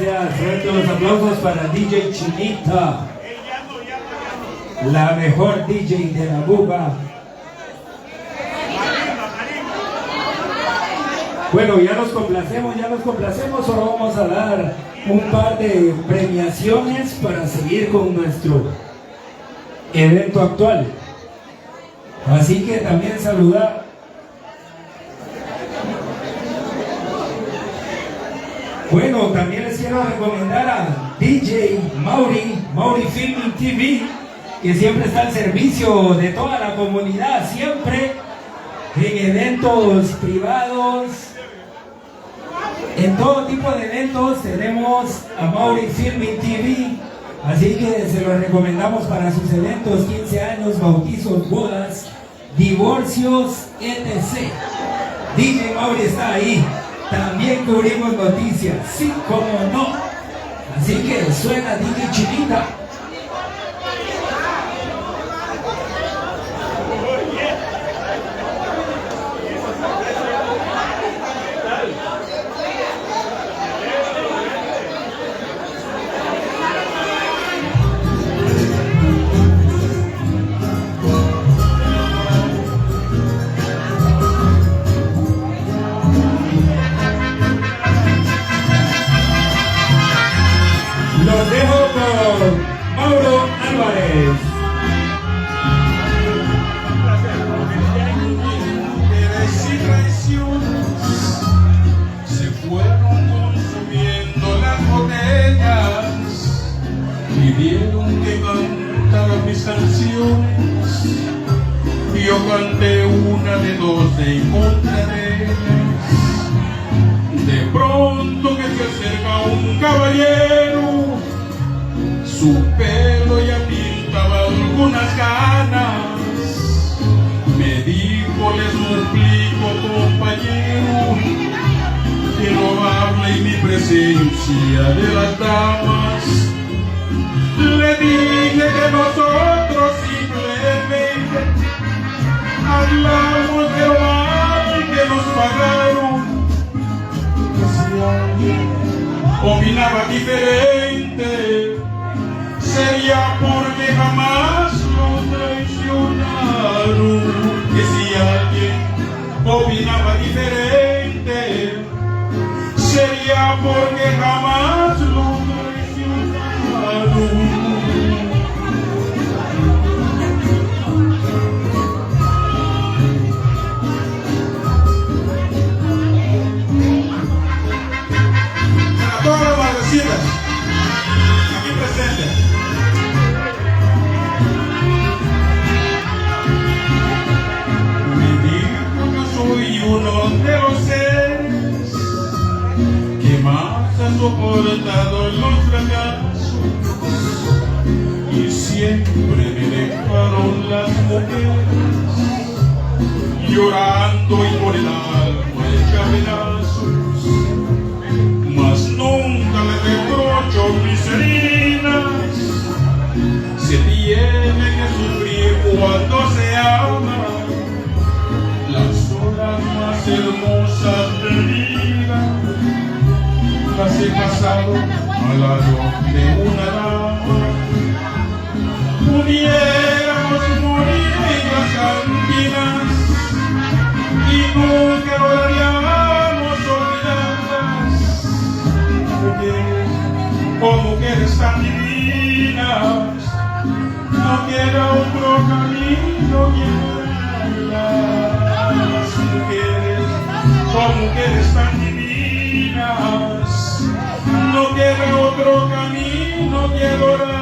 gracias. Fuertes los aplausos para DJ Chinita, la mejor DJ de la Buga. Bueno, ya nos complacemos, ahora vamos a dar un par de premiaciones para seguir con nuestro evento actual. Así que también saludar bueno, también les quiero recomendar a DJ Mauri Filming TV, que siempre está al servicio de toda la comunidad, siempre en eventos privados, en todo tipo de eventos tenemos a Mauri Filming TV, así que se lo recomendamos para sus eventos, 15 años, bautizos, bodas, divorcios, etc. DJ Mauri está ahí. También cubrimos noticias, sí, como no. Así que suena DJ Chinita. Los dejo con Mauro Álvarez. Intereses y traiciones se fueron consumiendo las botellas, pidieron que cantara mis canciones. Yo canté una de dos en contra de ellas. De pronto que se acerca un caballero, su pelo ya pintaba algunas canas. Me dijo, le suplico, compañero, que no hable en mi presencia de las damas. Le dije que nosotros simplemente hablamos de lo mal que nos pagaron. Si alguien opinaba diferente, sería porque jamás lo traicionaron. Que si alguien opinaba diferente, sería porque jamás lo traicionaron. Aquí presentes. Me dijo que soy uno de los seres que más ha soportado los fracasos, y siempre me dejaron las mujeres llorando y por el alma hecha pedazos. Mas nunca le reprocho mis heridas. Se tiene que sufrir cuando se ama. Las horas más hermosas de vida las he pasado al lado de una dama. Pudiéramos morir en las cantinas y nunca lograríamos olvidarlas. Oh, mujeres tan divinas, no quiero otro camino que las mujeres, oh, mujeres tan divinas, no quiero otro camino que adorarlas.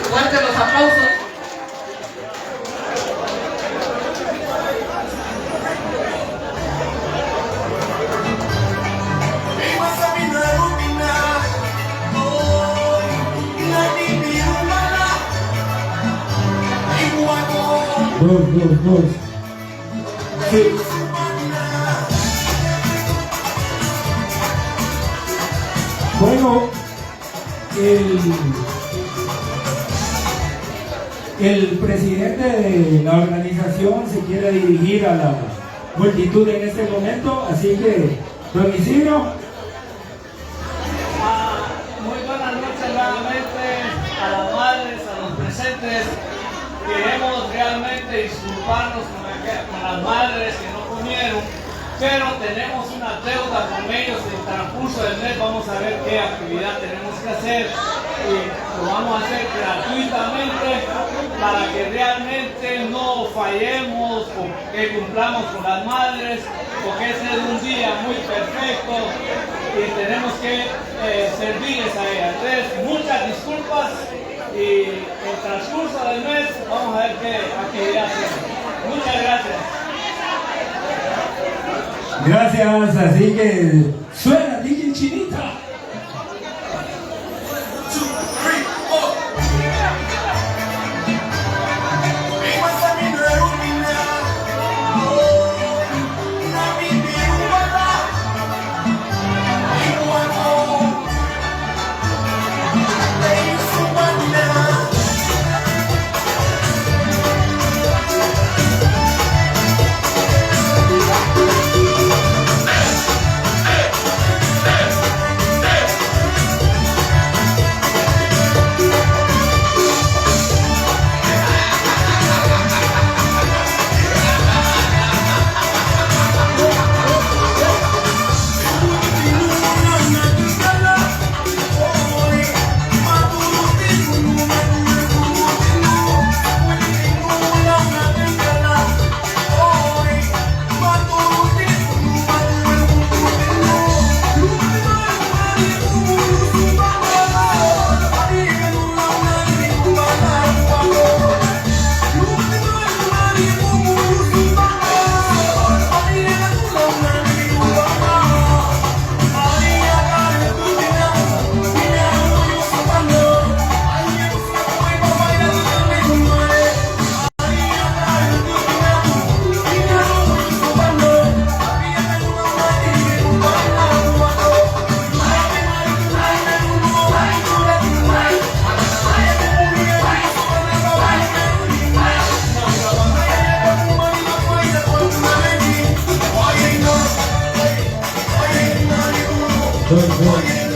Fuerte los aplausos. Dos. Sí. Bueno, el presidente de la organización se quiere dirigir a la multitud en este momento, así que, don Isidro. Muy buenas noches nuevamente a las madres, a los presentes. Queremos realmente disculparnos con las madres que no comieron, pero tenemos una deuda con ellos. En el transcurso del mes vamos a ver qué actividad tenemos que hacer y lo vamos a hacer gratuitamente para que realmente no fallemos o que cumplamos con las madres, porque ese es un día muy perfecto y tenemos que servirles a ellas. Entonces, muchas disculpas y en el transcurso del mes vamos a ver qué actividad hacemos. Muchas gracias. Gracias, así que suena DJ Chinita.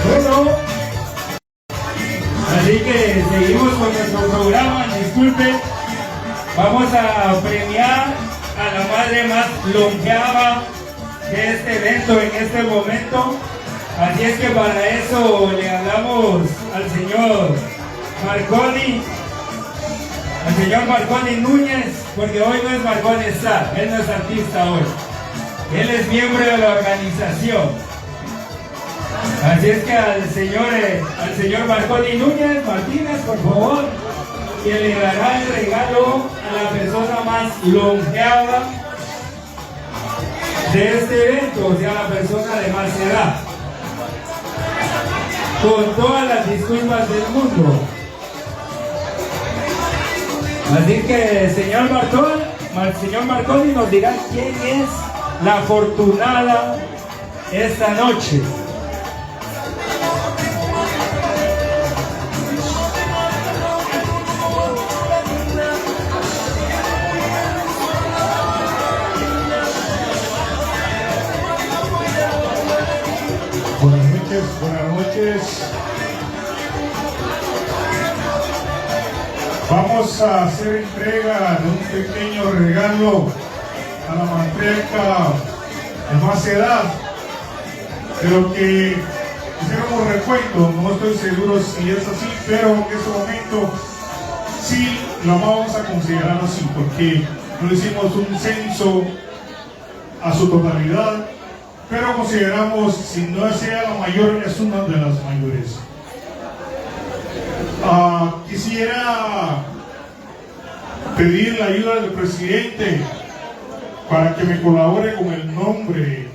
Bueno, así que seguimos con nuestro programa. Disculpen, vamos a premiar a la madre más longeava de este evento en este momento. Así es que para eso le hablamos al señor Marconi Núñez, porque hoy no es Marconi Star, él no es artista hoy, él es miembro de la organización. Así es que al señor Marconi Núñez Martínez, por favor, que le dará el regalo a la persona más longeava de este evento, o sea, la persona de más edad. Con todas las disculpas del mundo. Así que, señor Marconi nos dirá quién es la afortunada esta noche. Buenas noches. Vamos a hacer entrega de un pequeño regalo a la matriarca de más edad, de lo que hicieron recuento. No estoy seguro si es así, pero en este momento sí lo vamos a considerar así, porque no hicimos un censo a su totalidad, pero consideramos, si no sea la mayor, es una de las mayores. Quisiera pedir la ayuda del presidente para que me colabore con el nombre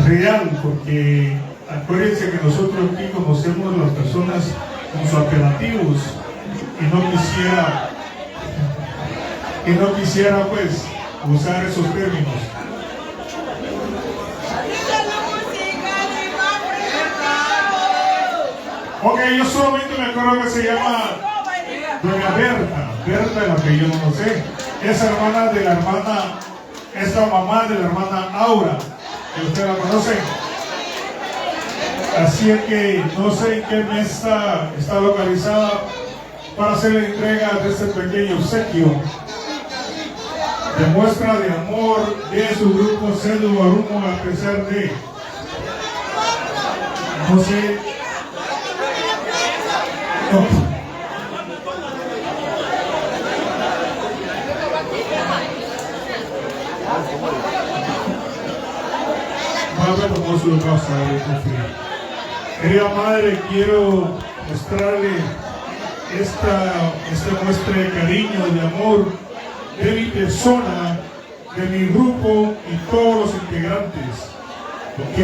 real, porque acuérdense que nosotros aquí conocemos a las personas con sus apelativos y no quisiera pues usar esos términos. Ok, yo solamente me acuerdo que se llama doña Berta, la que yo no sé, es hermana de la hermana, es la mamá de la hermana Aura, que usted la conoce. Así es que no sé en qué mesa está localizada para hacer la entrega de este pequeño obsequio de muestra de amor de su grupo CEDU Barumo, a pesar de, no sé, no. Querida madre, quiero mostrarle esta muestra de cariño, de amor de mi persona, de mi grupo y todos los integrantes. ¿Ok?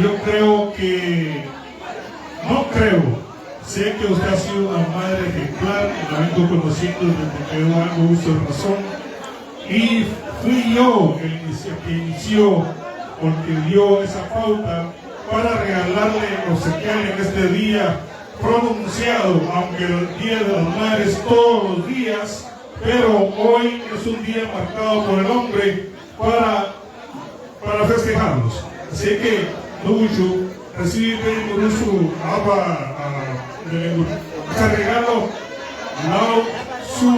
Yo creo que, no creo, sé que usted ha sido una madre ejemplar, la vengo conociendo desde que yo hago uso de razón, y fui yo el que inició, porque dio esa pauta para regalarle, obsequiarle en este día pronunciado, aunque el Día de las Madres todos los días, pero hoy es un día marcado por el hombre para festejarlos. Así que, no mucho, recibe por su este regalo, Lau Su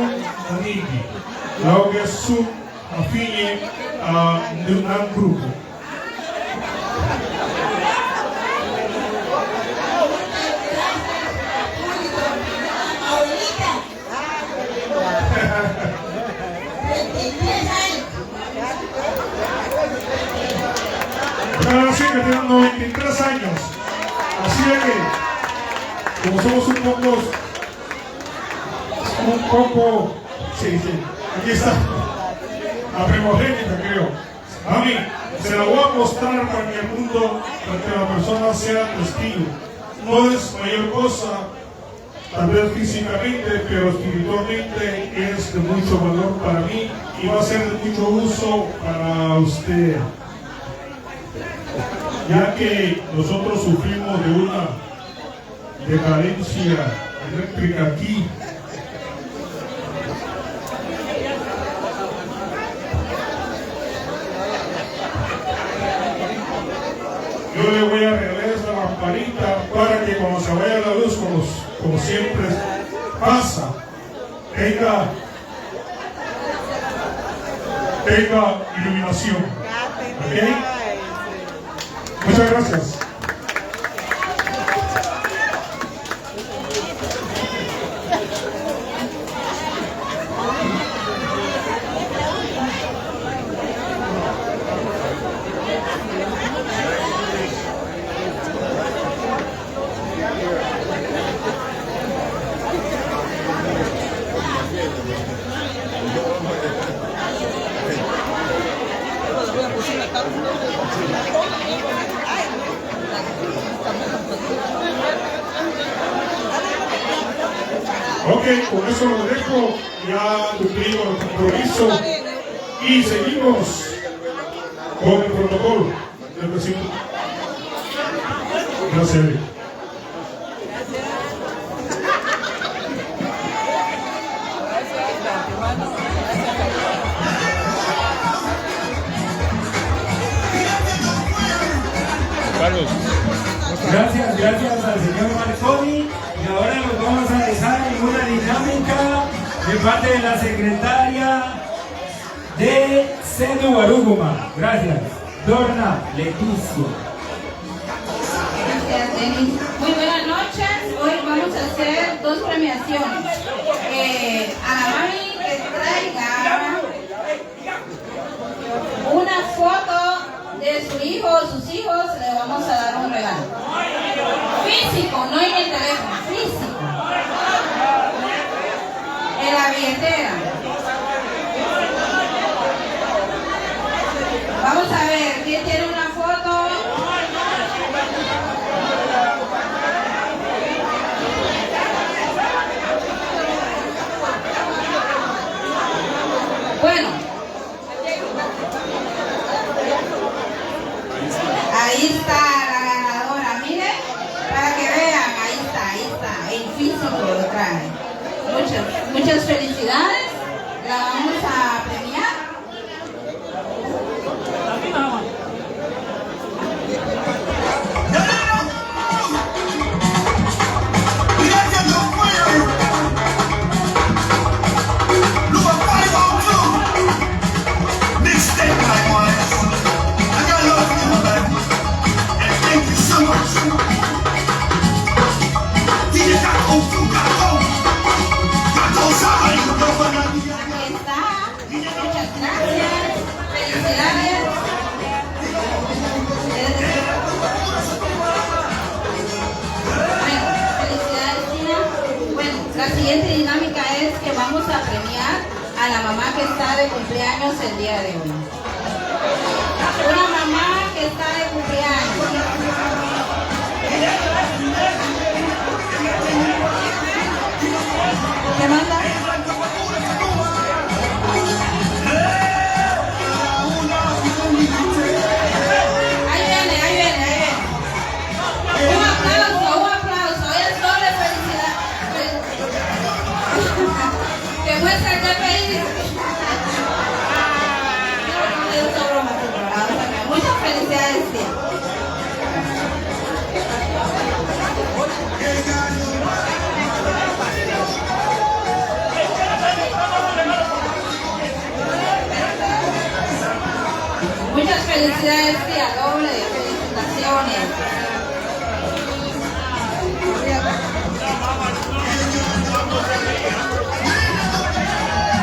Aniki, Lau que su afine de un gran grupo. Ahora sí que tengo 93 años, así es que como somos un poco, sí, aquí está, la primogénita creo, a mí, se la voy a mostrar para que el mundo, para que la persona sea testigo, no es mayor cosa, tal vez físicamente, pero espiritualmente es de mucho valor para mí y va a ser de mucho uso para usted, ya que nosotros sufrimos de una carencia eléctrica aquí. Yo le voy a regalar esta lamparita para que cuando se vaya la luz, como siempre pasa, tenga iluminación. ¿Okay? Muchas gracias. Ok, con eso lo dejo, ya cumplimos el compromiso y seguimos con el protocolo del presidente. Gracias. Gracias al señor Marconi, y ahora nos vamos a dejar en una dinámica de parte de la secretaria de CEDU Aruguma. Gracias, Dorna Leticia. Gracias, Denis. Muy buenas noches. Hoy vamos a hacer dos premiaciones. A la mami que traiga una foto de su hijo o sus hijos, le vamos a dar un regalo. Físico, no en el teléfono, físico. En la billetera. Vamos a ver, ¿quién tiene una foto? Bueno, ahí está la ganadora, miren, para que vean, ahí está, en físico lo trae. Muchas felicidades. La vamos a premiar. Muchas gracias. Felicidades. Bueno, felicidades, Tina. Bueno, la siguiente dinámica es que vamos a premiar a la mamá que está de cumpleaños el día de hoy. Una mamá que está de cumpleaños. ¿Qué manda? Ahí viene. Un aplauso. Es doble felicidad. Que muestra el DPI. Muchas felicidades, tía. Muchas felicidades, tía. Doble de felicitaciones.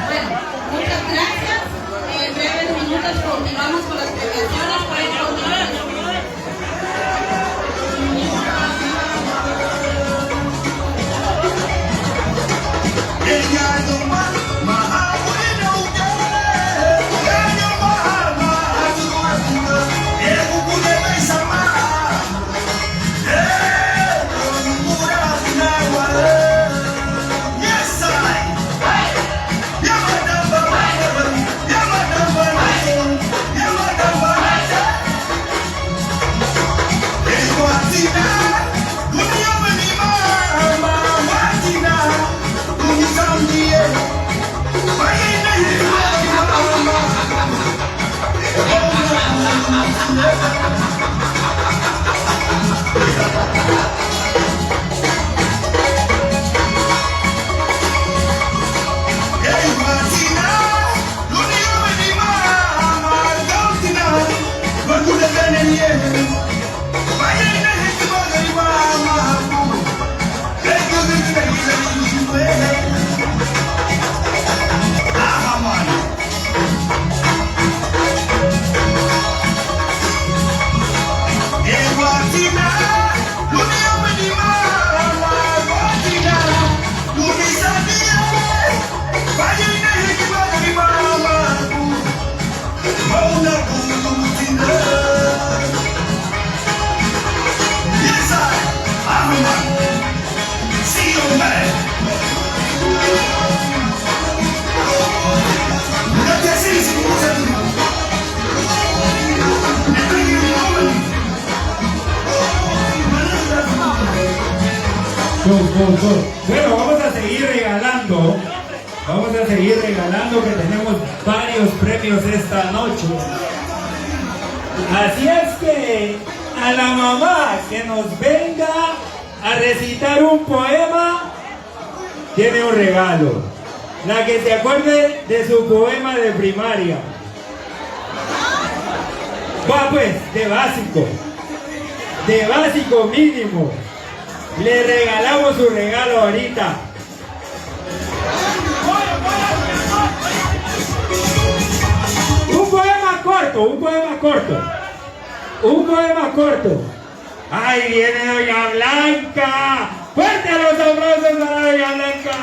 Bueno, muchas gracias. En breves minutos continuamos con las premiaciones. Pueden continuar. Bueno, vamos a seguir regalando que tenemos varios premios esta noche. Así es que a la mamá que nos venga a recitar un poema tiene un regalo. La que se acuerde de su poema de primaria. Va pues, de básico mínimo. Le regalamos su regalo ahorita. Un poema corto. ¡Ay, viene Doña Blanca! ¡Fuerte los aplausos para Doña Blanca!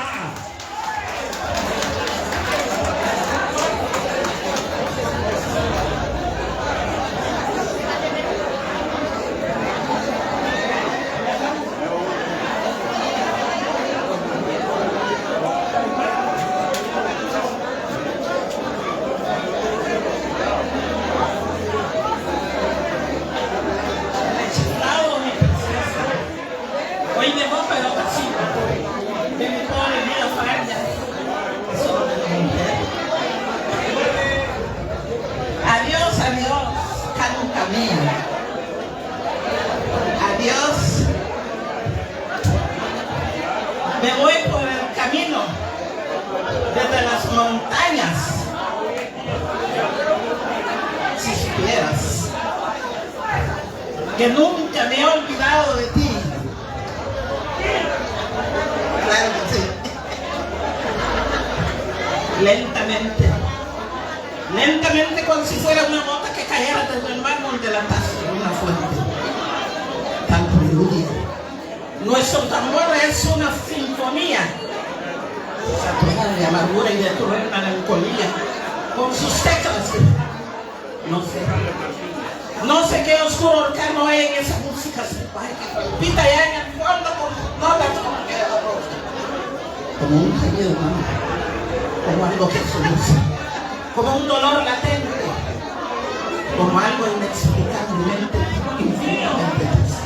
Hoy de moto de la cocina. De mi pobre que nunca me he olvidado de ti. Claro que sí. Lentamente, como si fuera una gota que cayera desde el mármol de la taza de una fuente. Tan fluida. Nuestro tambor es una sinfonía, saturada de amargura y de cruel melancolía, con sus teclas. No sé qué oscuro orcano hay en esa música salvaje que palpita ya en el fondo con notas como un gemido, como algo que soluce, como un dolor latente, como algo inexplicablemente, infinitamente triste.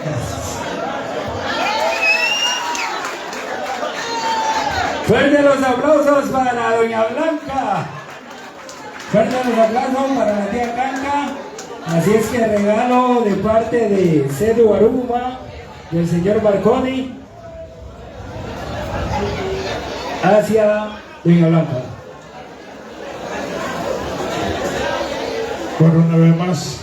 Gracias. Fuerte los aplausos para doña Blanca. Fuerte los aplausos para la tía Blanca. Así es que regalo de parte de Cedu Aruma, del señor Marconi, hacia doña Blanca. Bueno, una vez más,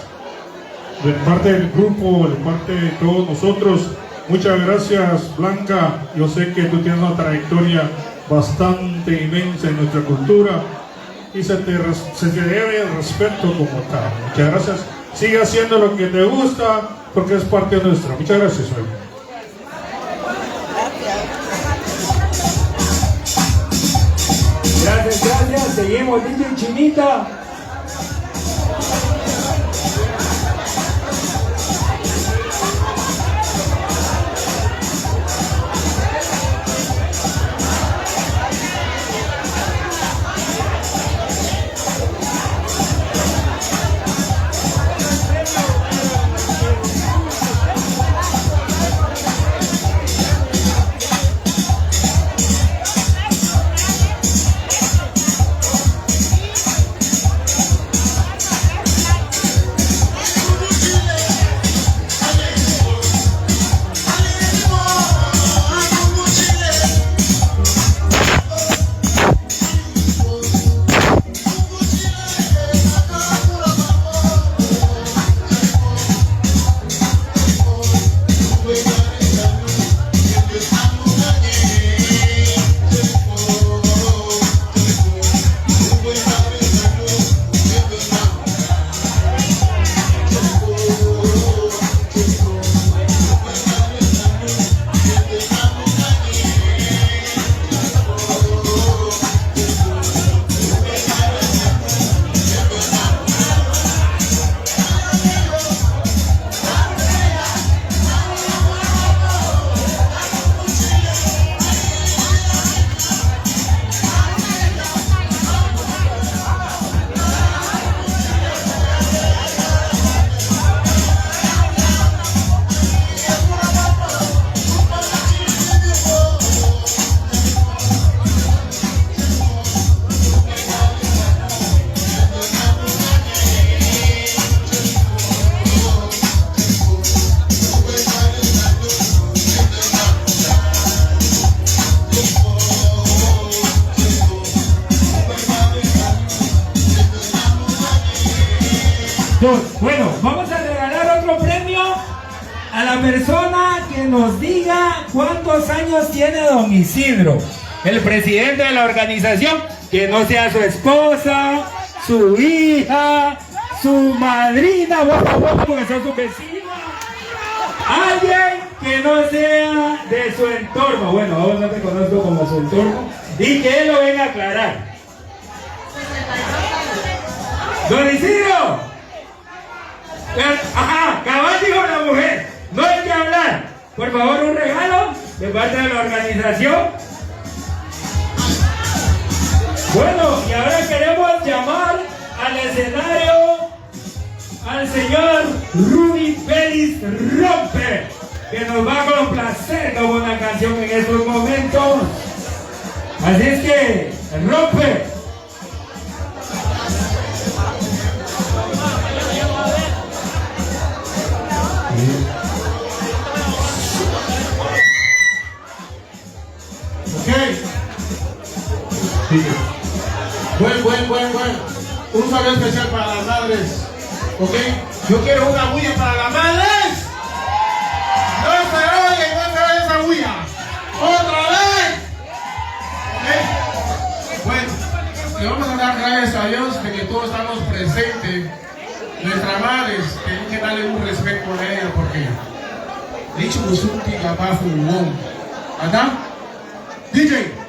de parte del grupo, de parte de todos nosotros, muchas gracias, Blanca. Yo sé que tú tienes una trayectoria bastante inmensa en nuestra cultura y se te debe el respeto como tal. Muchas gracias. Sigue haciendo lo que te gusta porque es parte nuestra. Muchas gracias, hoy. Gracias. Seguimos, DJ Chinita. Bueno, vamos a regalar otro premio a la persona que nos diga cuántos años tiene don Isidro, el presidente de la organización, que no sea su esposa, su hija, su madrina, porque son sus vecinos, alguien que no sea de su entorno. Bueno, ahora no te conozco como su entorno, y que él lo venga a aclarar. Don Isidro. Ajá, cabal dijo la mujer, no hay que hablar. Por favor, un regalo de parte de la organización. Bueno, y ahora queremos llamar al escenario al señor Rudy Félix Rompe, que nos va a complacer con una canción en estos momentos. Así es que, Rompe. Sí. Bueno. Un saludo especial para las madres. ¿Ok? Yo quiero una bulla para las madres. aleluya. Otra vez. ¿Ok? Bueno, le vamos a dar gracias a Dios de que todos estamos presentes. Nuestras madres, tenemos que darle un respeto a ella porque dicho musunti capaz un ¿verdad? DJ.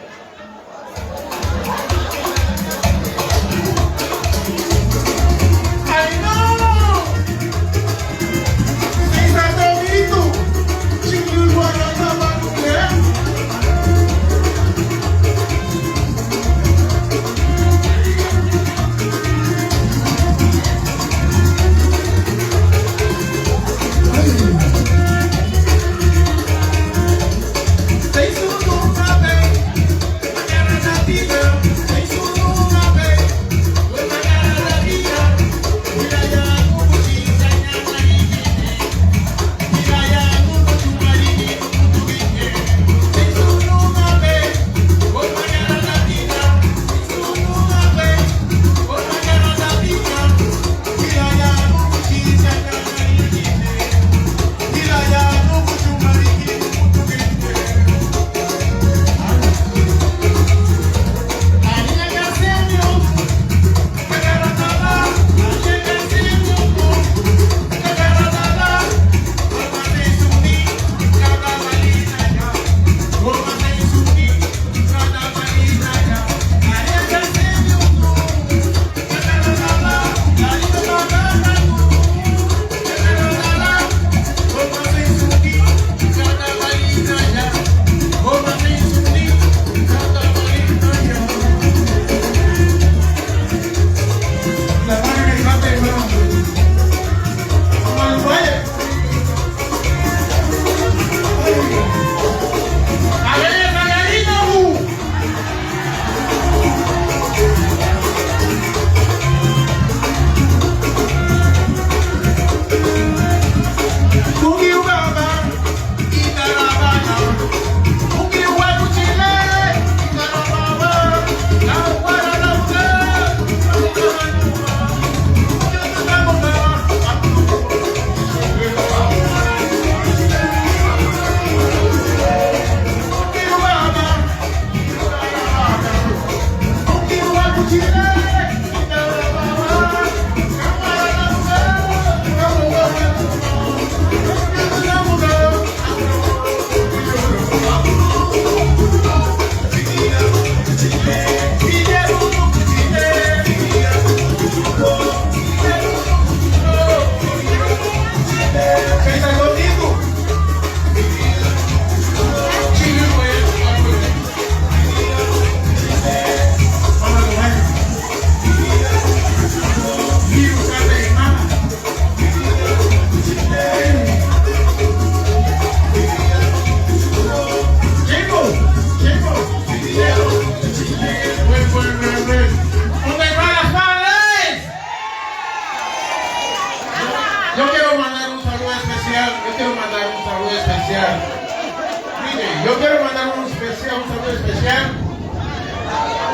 Yo quiero mandar un saludo especial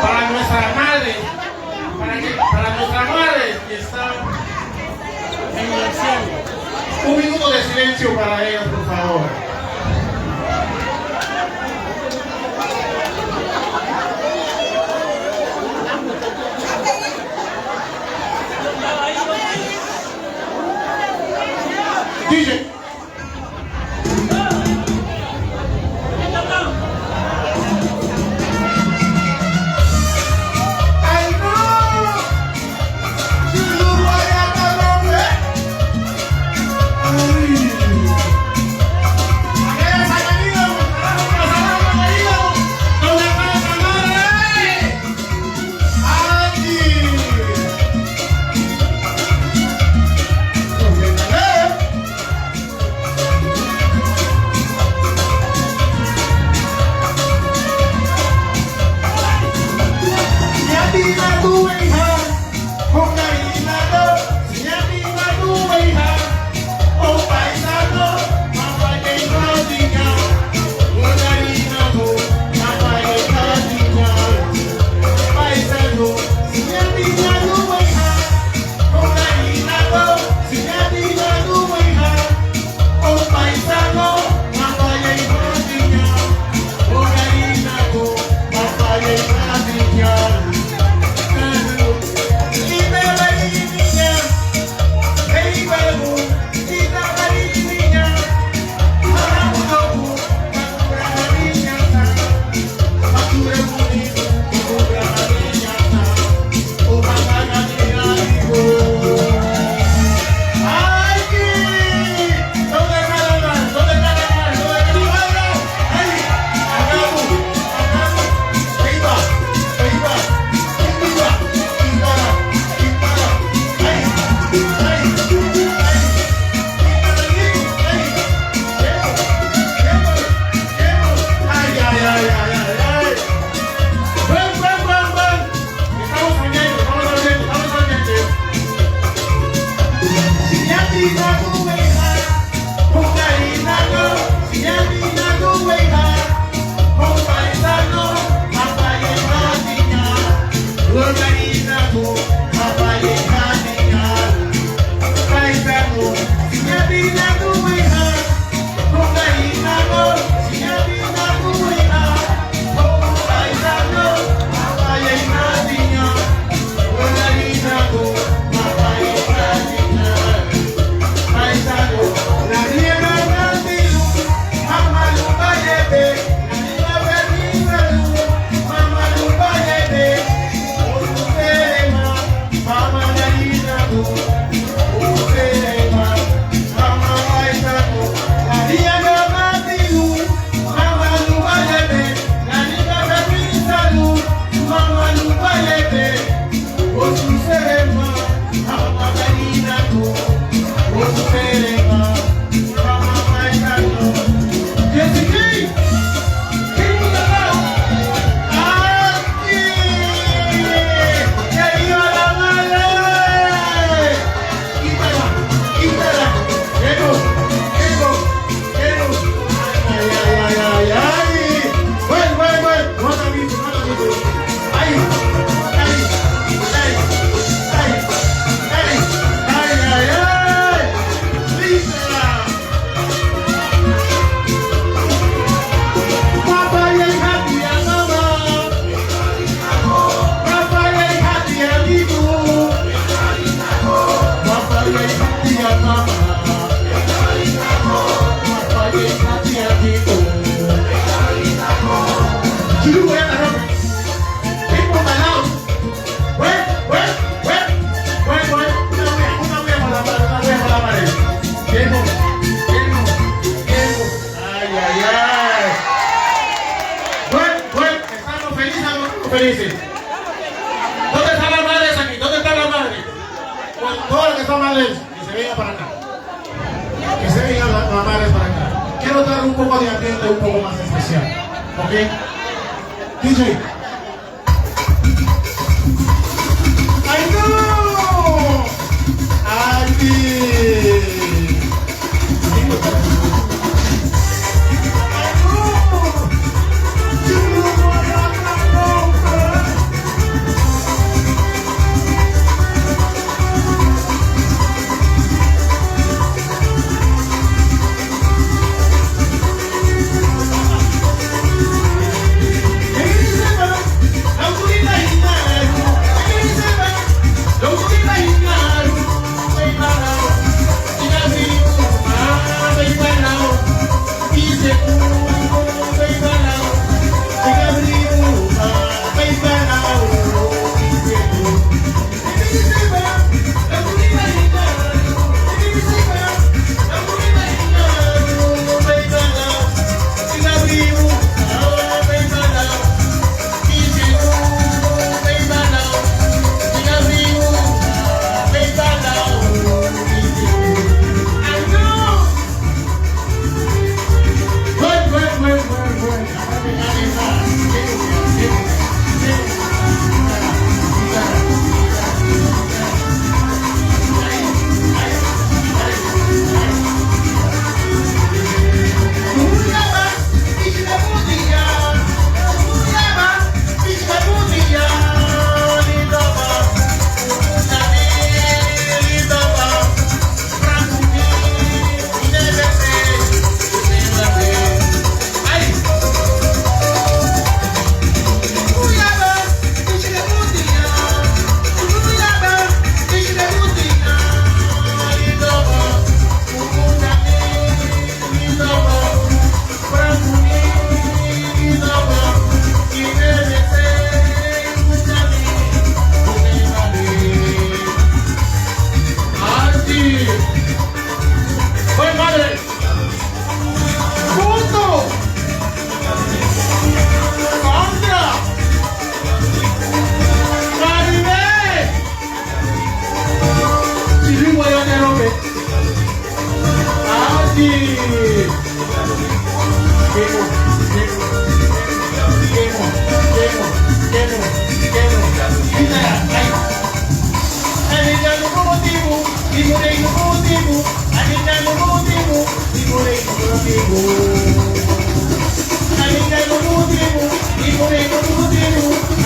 para nuestras madres, para nuestras madres que están en el cielo. Un minuto de silencio para ellas, por favor. DJ. Felices. ¿Dónde están las madres aquí? ¿Dónde están las madres? Pues todas las que están madres, que se vengan para acá. Que se vengan las madres para acá. Quiero dar un poco de ambiente un poco más especial. ¿Ok? DJ. ¡Ay, no! ¡Ay, sí!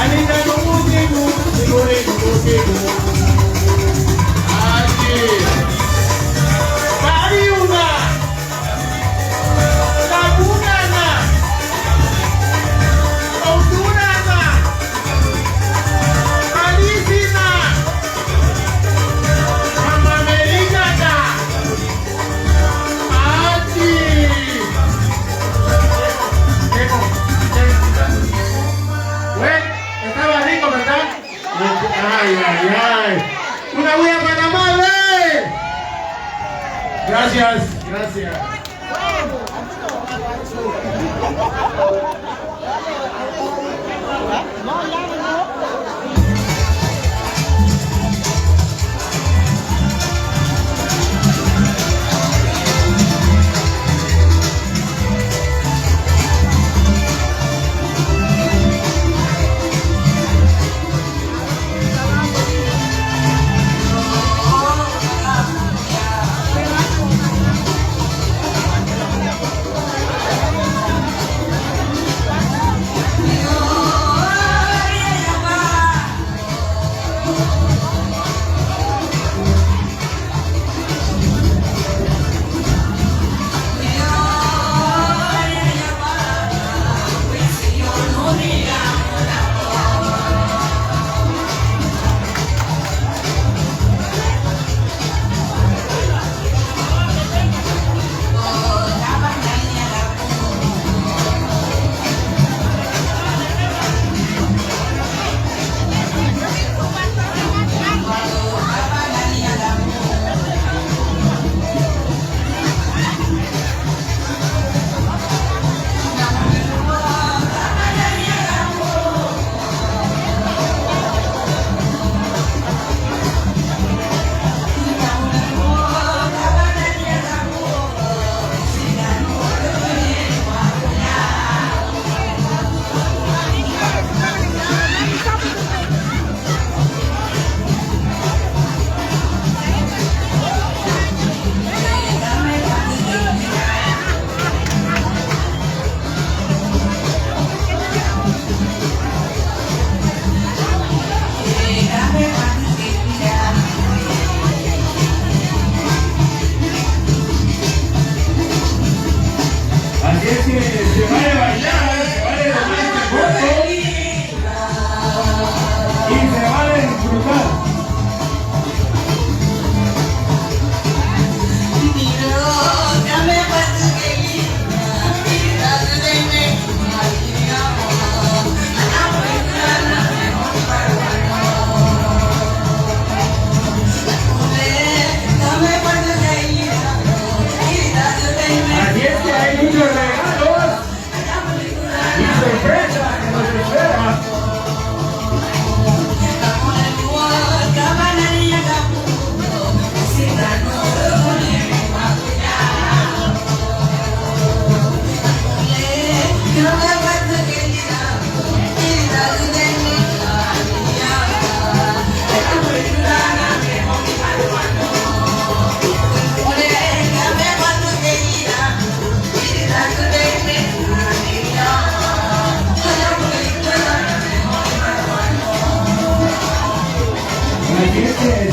Alina no motivo, Gracias, gracias.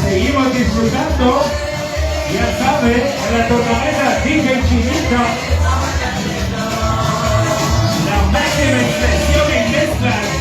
Seguimos disfrutando, ya sabe, en la tornamesa DJ Chinita, la máxima expresión en mezclas.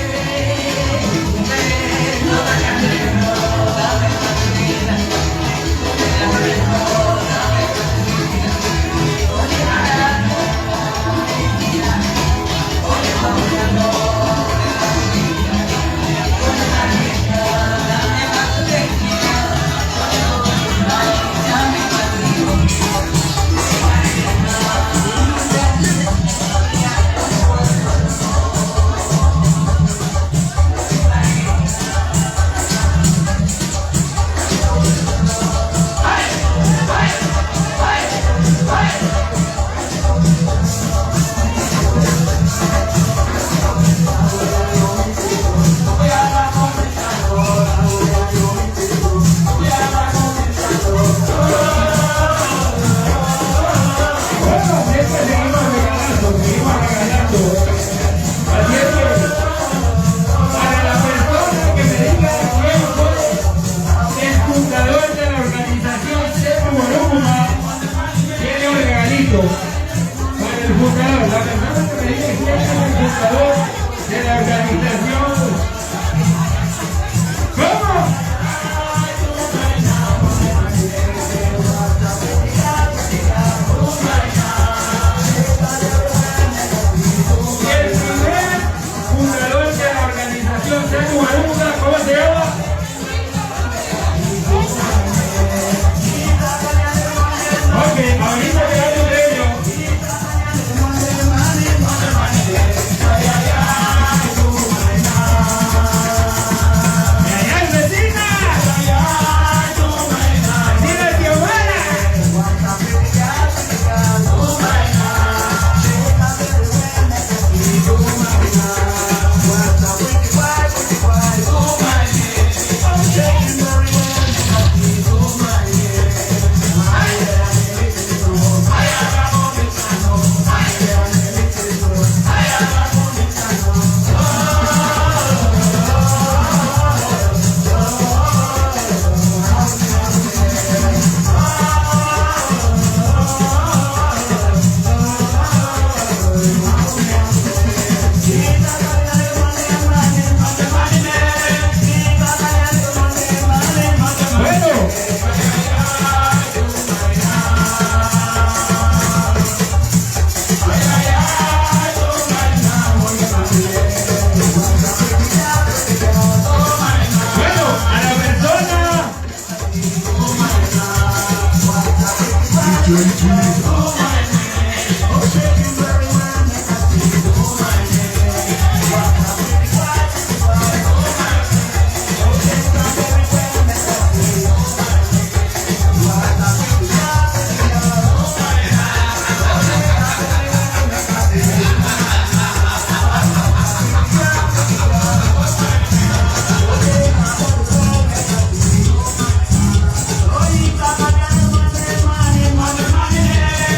Money, money, money.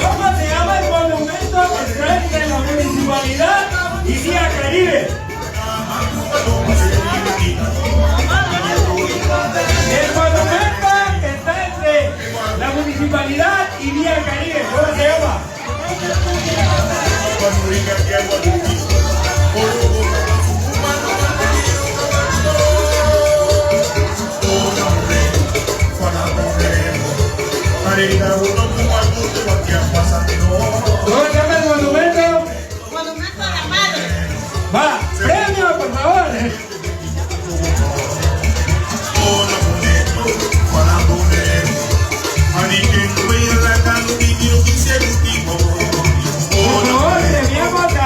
¿Cómo se llama el monumento que está entre la municipalidad y Vía Caribe? El monumento que está entre la municipalidad y Vía Caribe, ¿cómo se llama? ¿Cómo se llama el monumento? Monumento a la madre. Va, premio, por favor. Por favor, premiamos a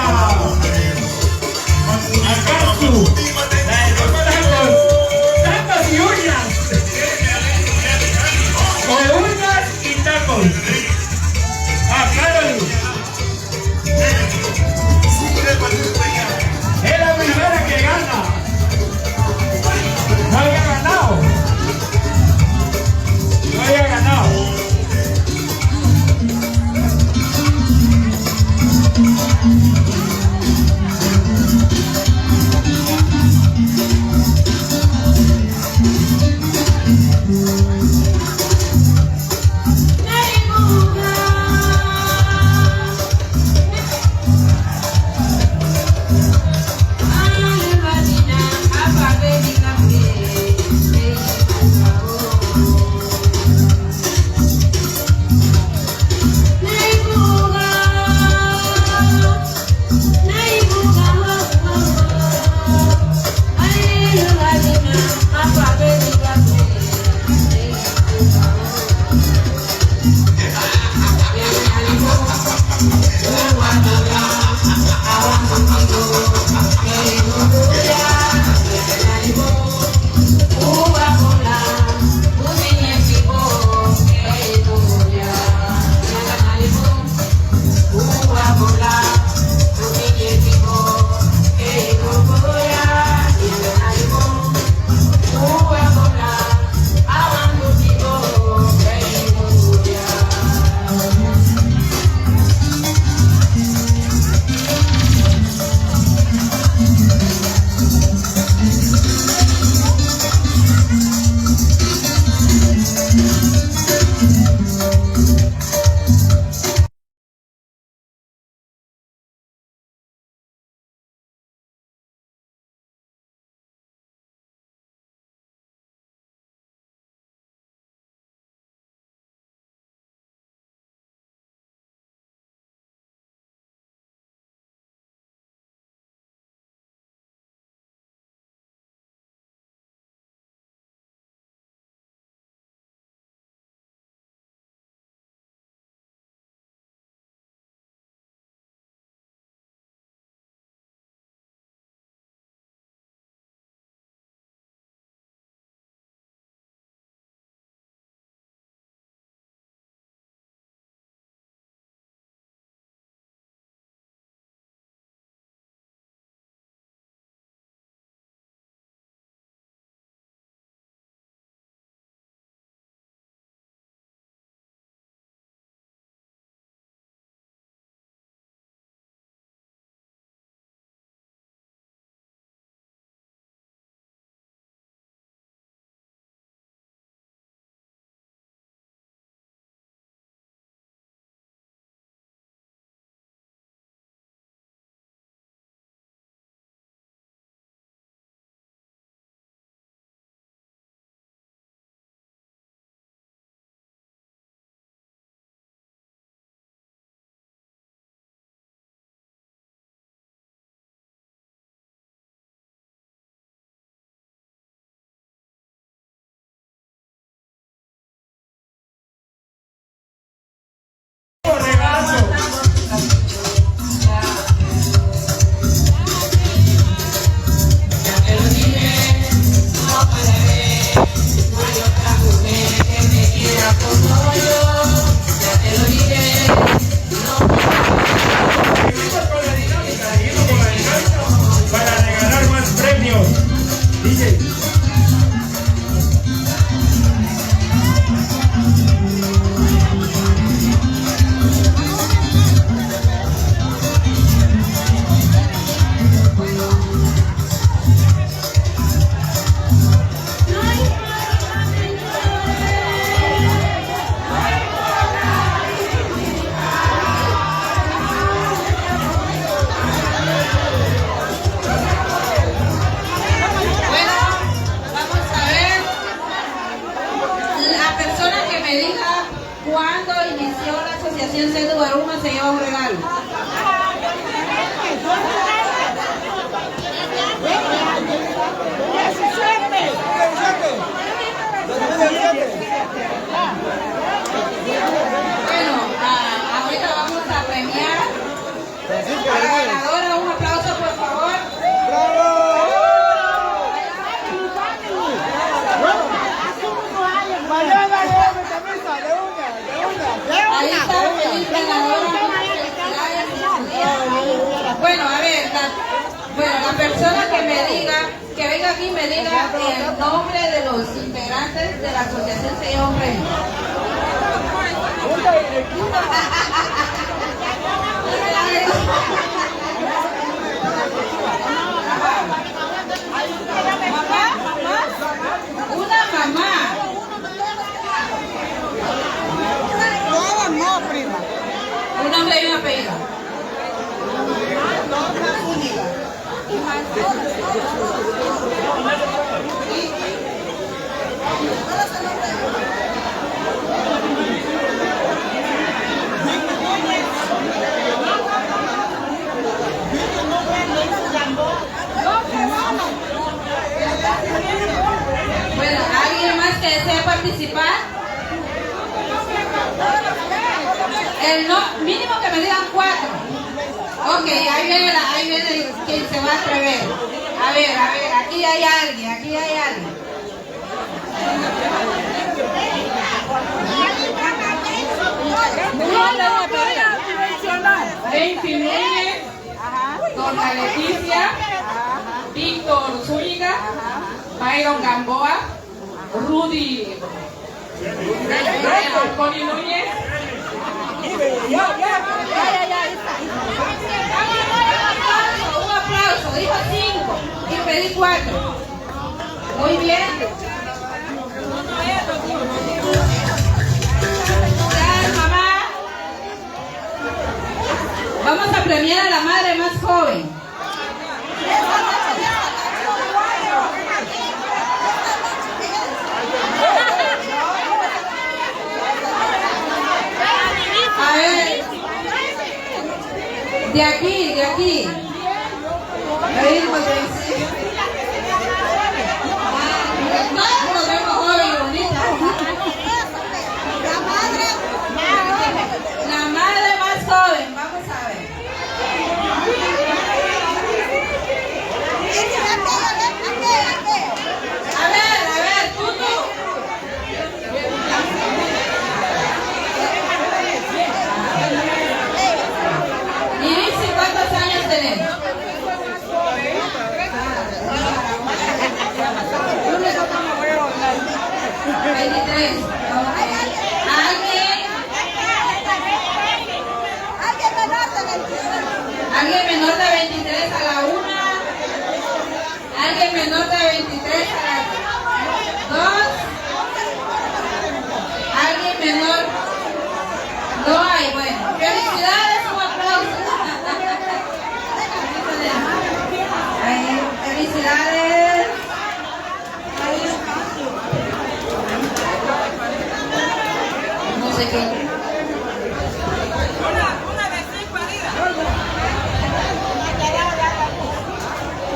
Casu, la de los tacos y uñas. O uñas y tacos. cuando inició la asociación CEDU Aruma se lleva un regalo. Bueno, ahorita vamos a premiar a la ganadora. Un aplauso, por favor. Ahí está, feliz ganadora. Bueno, a ver, la persona que me diga, que venga aquí y me diga el nombre de los integrantes de la asociación se lleva un premio. Una mamá. Un nombre y un apellido. Bueno, ¿alguien más que desea participar? El no, mínimo que me digan 4. Ok, ahí viene quien se va a atrever. A ver, aquí hay alguien. 29, Dona Leticia, Víctor Zúñiga, Byron Gamboa, Rudy Connie Núñez. Un aplauso, dijo 5 y pedí 4. Muy bien. Gracias, mamá. Vamos a premiar a la madre más joven. A ver, de aquí. Todos nos vemos joven y bonita. La madre más joven, vamos a ver. A ver, tú. Y dice cuántos años tenemos. 23. ¿Alguien menor de 23 a la 1? ¿Alguien menor de 23 a la 2? ¿Alguien menor? No hay, bueno. Felicidades, un aplauso. Felicidades. No sé qué.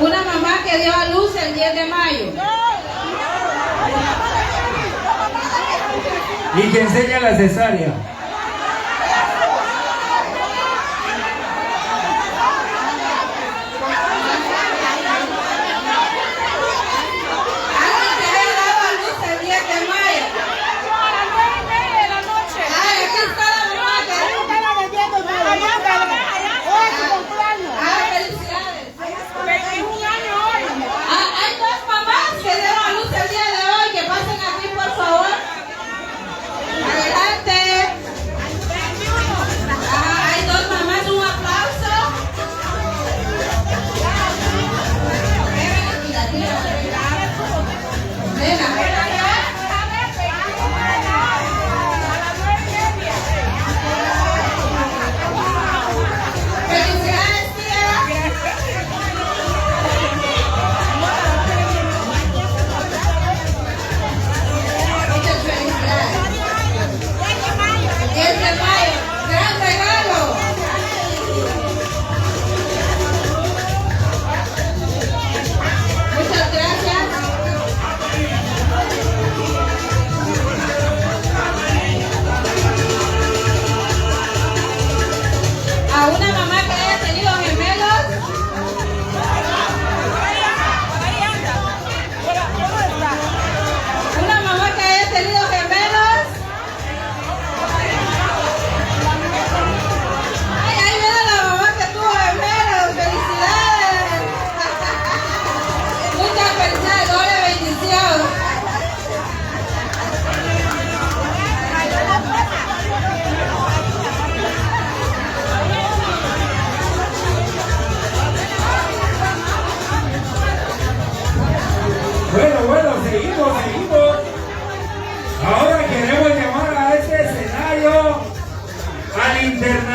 Una mamá que dio a luz el 10 de mayo. Y que enseña la cesárea. Alguien que haya dado a luz el 10 de mayo. A las 9:30 de la noche. Ay, aquí está la mamá que felicidades. 21 años hoy. Hay 2 mamás que dieron a luz el día de hoy. Que pasen aquí, por favor. Adelante.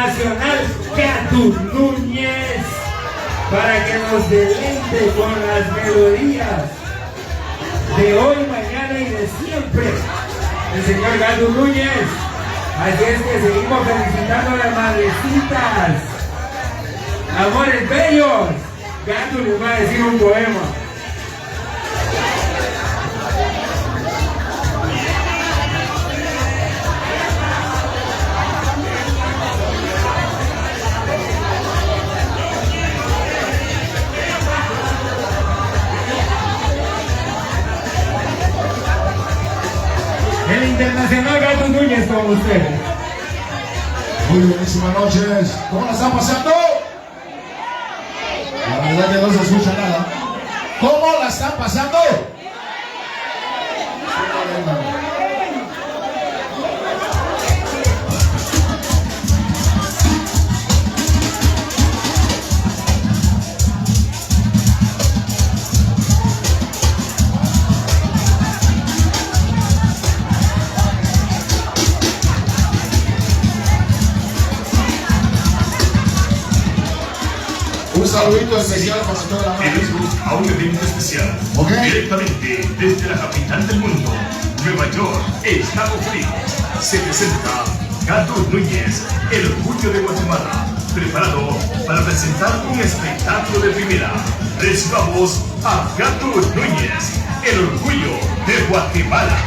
Internacional Gato Núñez para que nos deleite con las melodías de hoy, mañana y de siempre. El señor Gato Núñez. Así es que seguimos felicitando a las madrecitas. Amores bellos. Gato les va a decir un poema. El Internacional Gato Núñez con ustedes. Muy buenísimas noches. ¿Cómo la están pasando? La verdad que no se escucha nada. ¿Cómo la están pasando? Un saludito especial para toda la madre. A un evento especial, directamente desde la capital del mundo, Nueva York, Estados Unidos. Se presenta Gato Núñez, el orgullo de Guatemala, preparado para presentar un espectáculo de primera. Recibamos a Gato Núñez, el orgullo de Guatemala.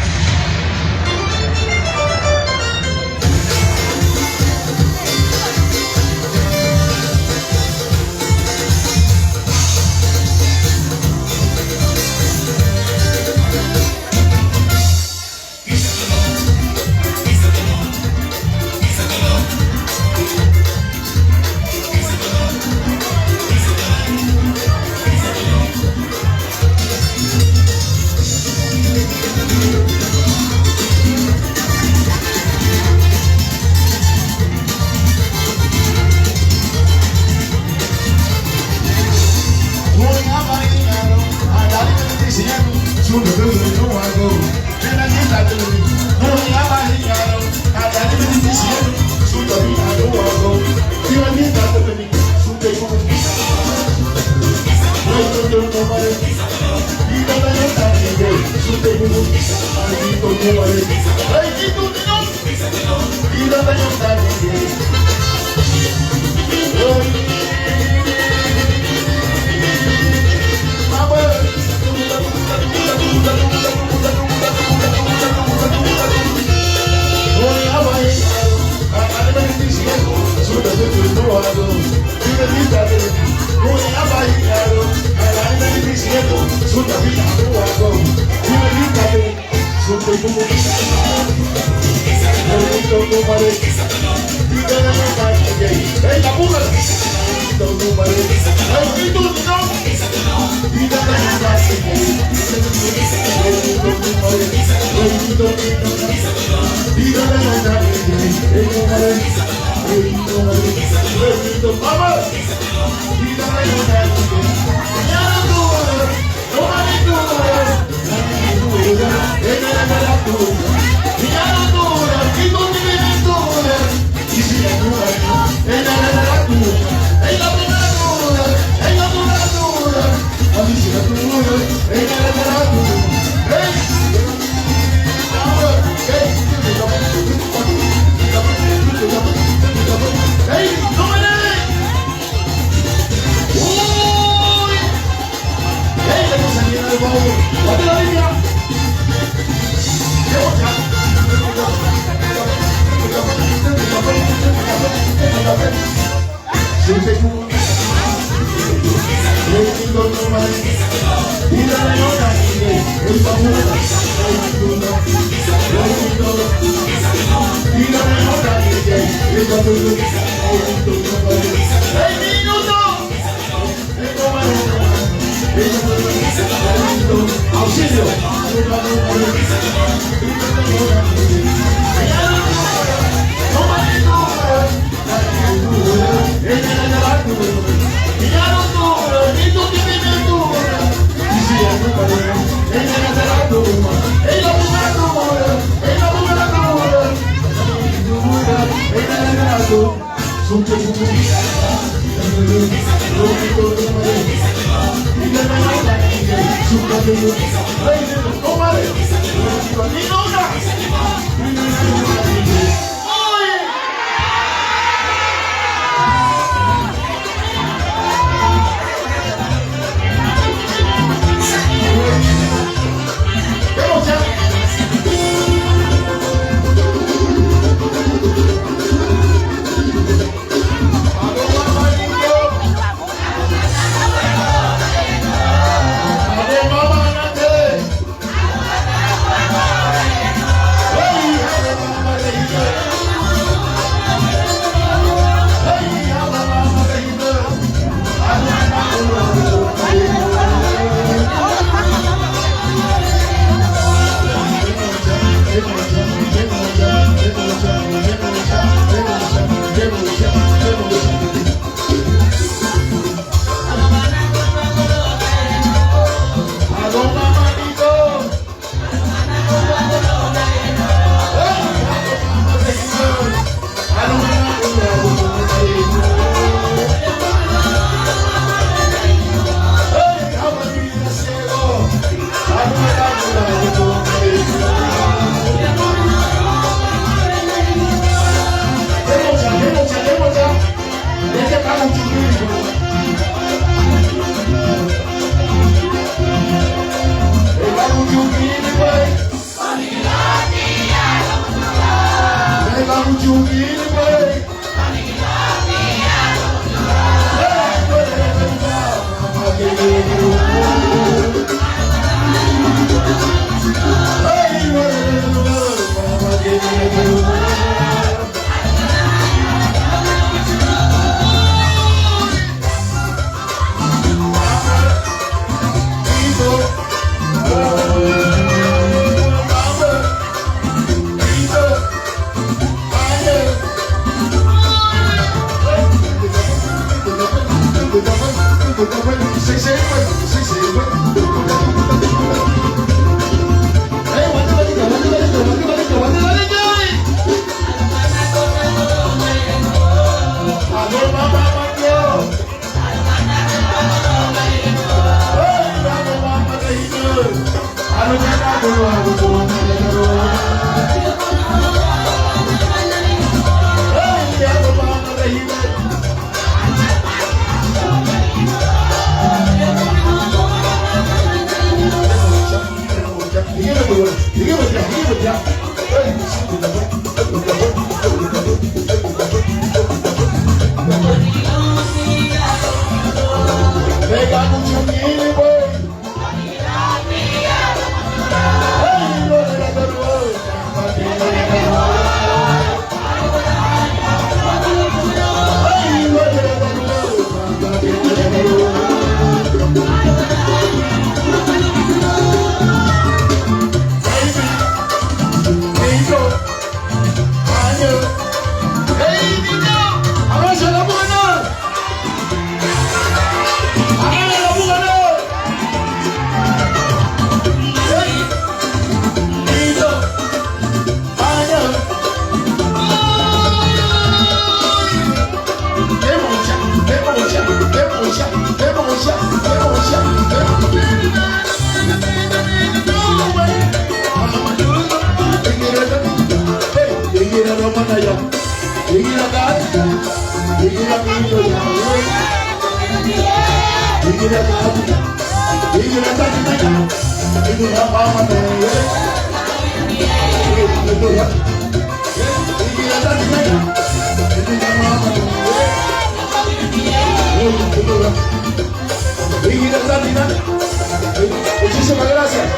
Muchísimas gracias.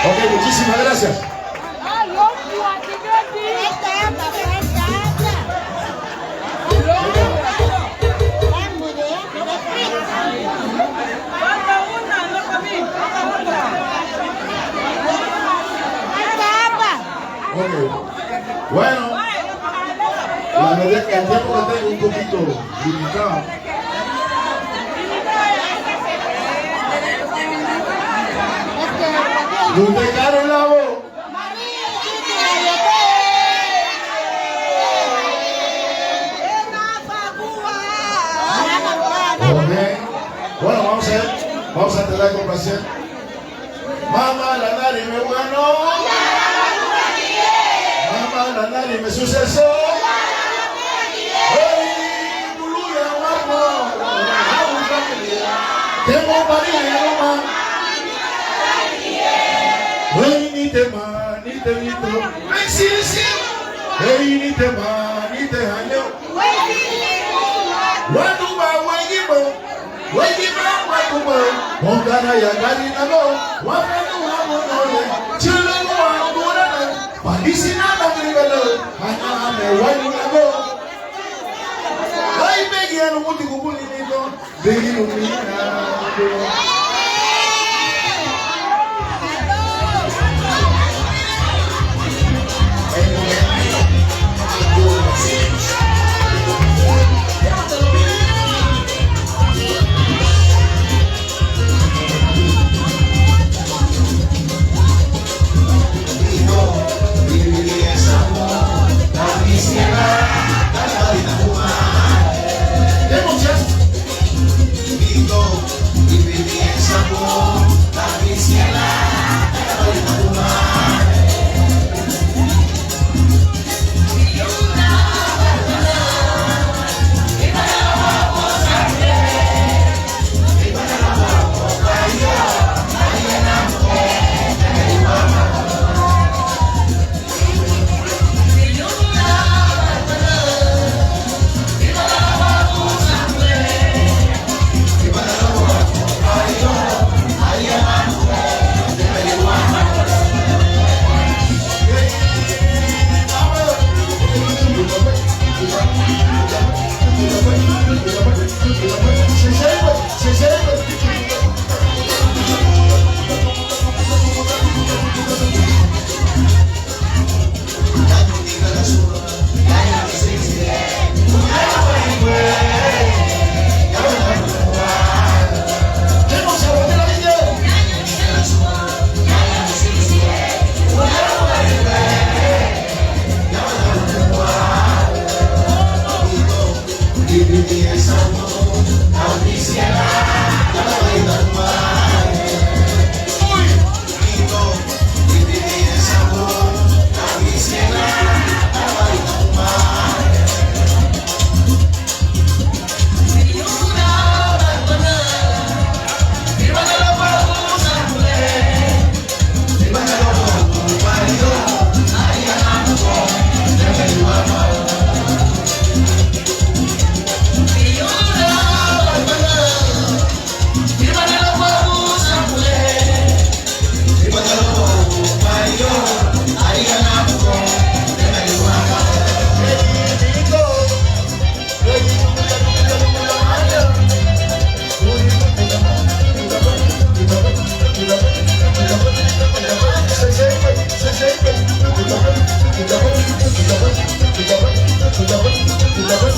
Ok, muchísimas gracias. Bueno, el tiempo que tengo un poquito limitado. ¿No te caro la voz? Bueno, vamos a tratar con placer. Mamá, la nariz me bueno. Mamá, la nariz me suceso. Tengo pareja, mamá. Ni te ma, ni te vito. Ni te ma, ni te año. Waduba, wagibo. Wagiba, waduba. Mongana ya gari na go. Wafanu hamonole. Chile wa ngurana. Palisi na nagrigalo. Hana me wayu na go. Ay, begi anu muti kubuli nito. Begi lumina. to the